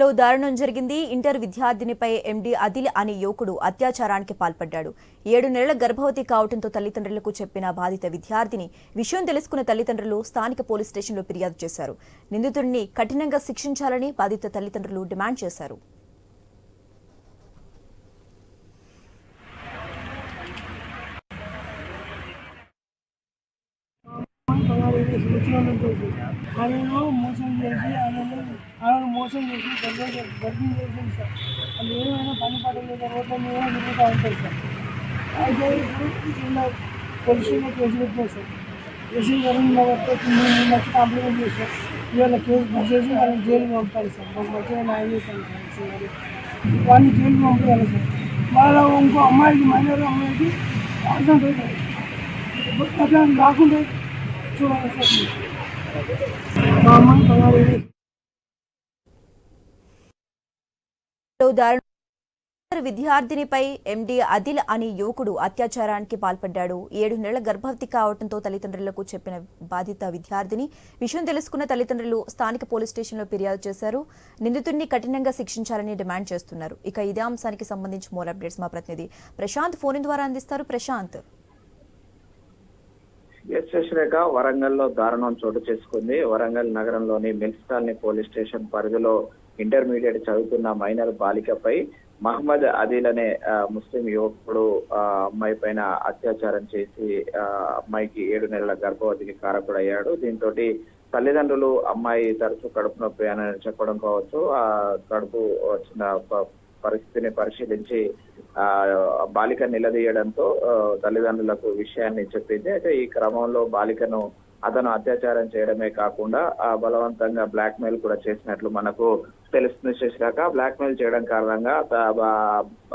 లో దారుణం జరిగింది. ఇంటర్ విద్యార్థినిపై ఎండి అదిల్ అనే యువకుడు అత్యాచారానికి పాల్పడ్డాడు. 7 నెలల గర్భవతి కావడంతో తల్లిదండ్రులకు చెప్పిన బాధిత విద్యార్థిని విషయం తెలుసుకున్న తల్లిదండ్రులు స్థానిక పోలీస్ స్టేషన్లో ఫిర్యాదు చేశారు. నిందితుడిని కఠినంగా శిక్షించాలని బాధిత తల్లిదండ్రులు డిమాండ్ చేశారు. ఆమెను మోసం చేసి ఆమెను మోసం చేసి గర్భిణీ చేసింది సార్. వాళ్ళు ఏమైనా పని పడలేదు, రోడ్ల మీద తిరుగుతూ ఉంటాయి సార్. అయితే ఇప్పుడు ఇలా పోలీసులో కేసు పెట్టారు సార్. కేసు జరిగిన వరకు నేను వచ్చి కాంప్లిమెంట్ చేశాను. ఇవాళ కేసు బుక్ చేసి వాళ్ళని జైలుకి పంపాలి సార్. మాకు మంచిగా న్యాయం చేశాను సార్. వాళ్ళని జైలుకి పంపించాలి సార్. వాళ్ళ ఇంకో అమ్మాయికి మైనర్ అమ్మాయికి యాక్సిడెంట్ అవుతుంది. అట్లా కాకుండా చూడాలి సార్. మా అమ్మాయి బంగారు విద్యార్థినిపై ఎండి అదిల్ అనే యువకుడు అత్యాచారానికి పాల్పడ్డాడు. 7 నెలల గర్భవతి కావడంతో తల్లిదండ్రులకు చెప్పిన బాధిత విద్యార్థిని విషయం తెలుసుకున్న తల్లిదండ్రులు స్థానిక పోలీస్ స్టేషన్లో ఫిర్యాదు చేశారు. నిందితుడిని కఠినంగా శిక్షించాలని డిమాండ్ చేస్తున్నారు. ఇక ఇదే అంశానికి సంబంధించి మోర్ అప్డేట్స్ మా ప్రతినిధి ప్రశాంత్ ఫోన్ ద్వారా అందిస్తారు. ప్రశాంత్, శశిరేఖ, వరంగల్లో దారుణం చోటు చేసుకుంది. వరంగల్ నగరంలోని మిల్స్ కాలనీ పోలీస్ స్టేషన్ పరిధిలో ఇంటర్మీడియట్ చదువుతున్న మైనర్ బాలికపై మహమ్మద్ అదిల్ అనే ముస్లిం యువకుడు అమ్మాయి పైన అత్యాచారం చేసి అమ్మాయికి 7 నెలల గర్భవతికి కారకుడయ్యాడు. దీంతో తల్లిదండ్రులు అమ్మాయి తరచూ కడుపు నొప్పి అని చెప్పడం కావచ్చు, ఆ కడుపు వచ్చిన పరిస్థితిని పరిశీలించి బాలిక నిలదీయడంతో తల్లిదండ్రులకు విషయాన్ని చెప్పింది. అయితే ఈ క్రమంలో బాలికను అతను అత్యాచారం చేయడమే కాకుండా బలవంతంగా బ్లాక్ మెయిల్ కూడా చేసినట్లు మనకు తెలుస్తుంది. శశిరేఖ, బ్లాక్ మెయిల్ చేయడం కారణంగా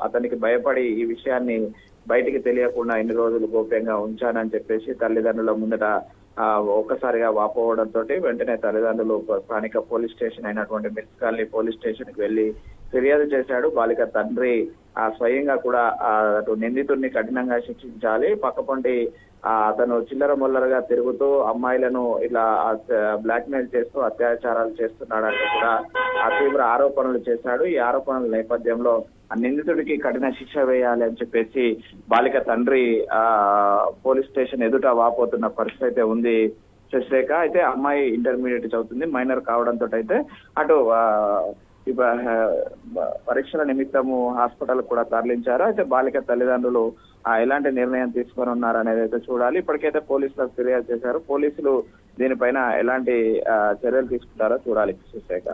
అతనికి భయపడి ఈ విషయాన్ని బయటికి తెలియకుండా ఇన్ని రోజులు గోప్యంగా ఉంచానని చెప్పేసి తల్లిదండ్రుల ముందట ఒక్కసారిగా వాపోవడంతో వెంటనే తల్లిదండ్రులు స్థానిక పోలీస్ స్టేషన్ అయినటువంటి మిల్స్ కాలనీ పోలీస్ స్టేషన్ కి వెళ్లి ఫిర్యాదు చేశాడు. బాలిక తండ్రి స్వయంగా కూడా అటు నిందితుడిని కఠినంగా శిక్షించాలి, పక్కపొంటి అతను చిల్లర మొల్లరగా తిరుగుతూ అమ్మాయిలను ఇలా బ్లాక్ మెయిల్ చేస్తూ అత్యాచారాలు చేస్తున్నాడంటూ కూడా తీవ్ర ఆరోపణలు చేశాడు. ఈ ఆరోపణల నేపథ్యంలో నిందితుడికి కఠిన శిక్ష వేయాలి అని చెప్పేసి బాలిక తండ్రి పోలీస్ స్టేషన్ ఎదుట వాపోతున్న పరిస్థితి అయితే ఉంది శశిరేఖ. అయితే అమ్మాయి ఇంటర్మీడియట్ చదువుతుంది, మైనర్ కావడంతో అయితే అటు పరీక్షల నిమిత్తము హాస్పిటల్ కూడా తరలించారు. అయితే బాలిక తల్లిదండ్రులు ఎలాంటి నిర్ణయం తీసుకొని ఉన్నారు అనేది అయితే చూడాలి. ఇప్పటికైతే పోలీసులకు ఫిర్యాదు చేశారు. పోలీసులు దీనిపైన ఎలాంటి చర్యలు తీసుకుంటారో చూడాలి శశిరేఖ.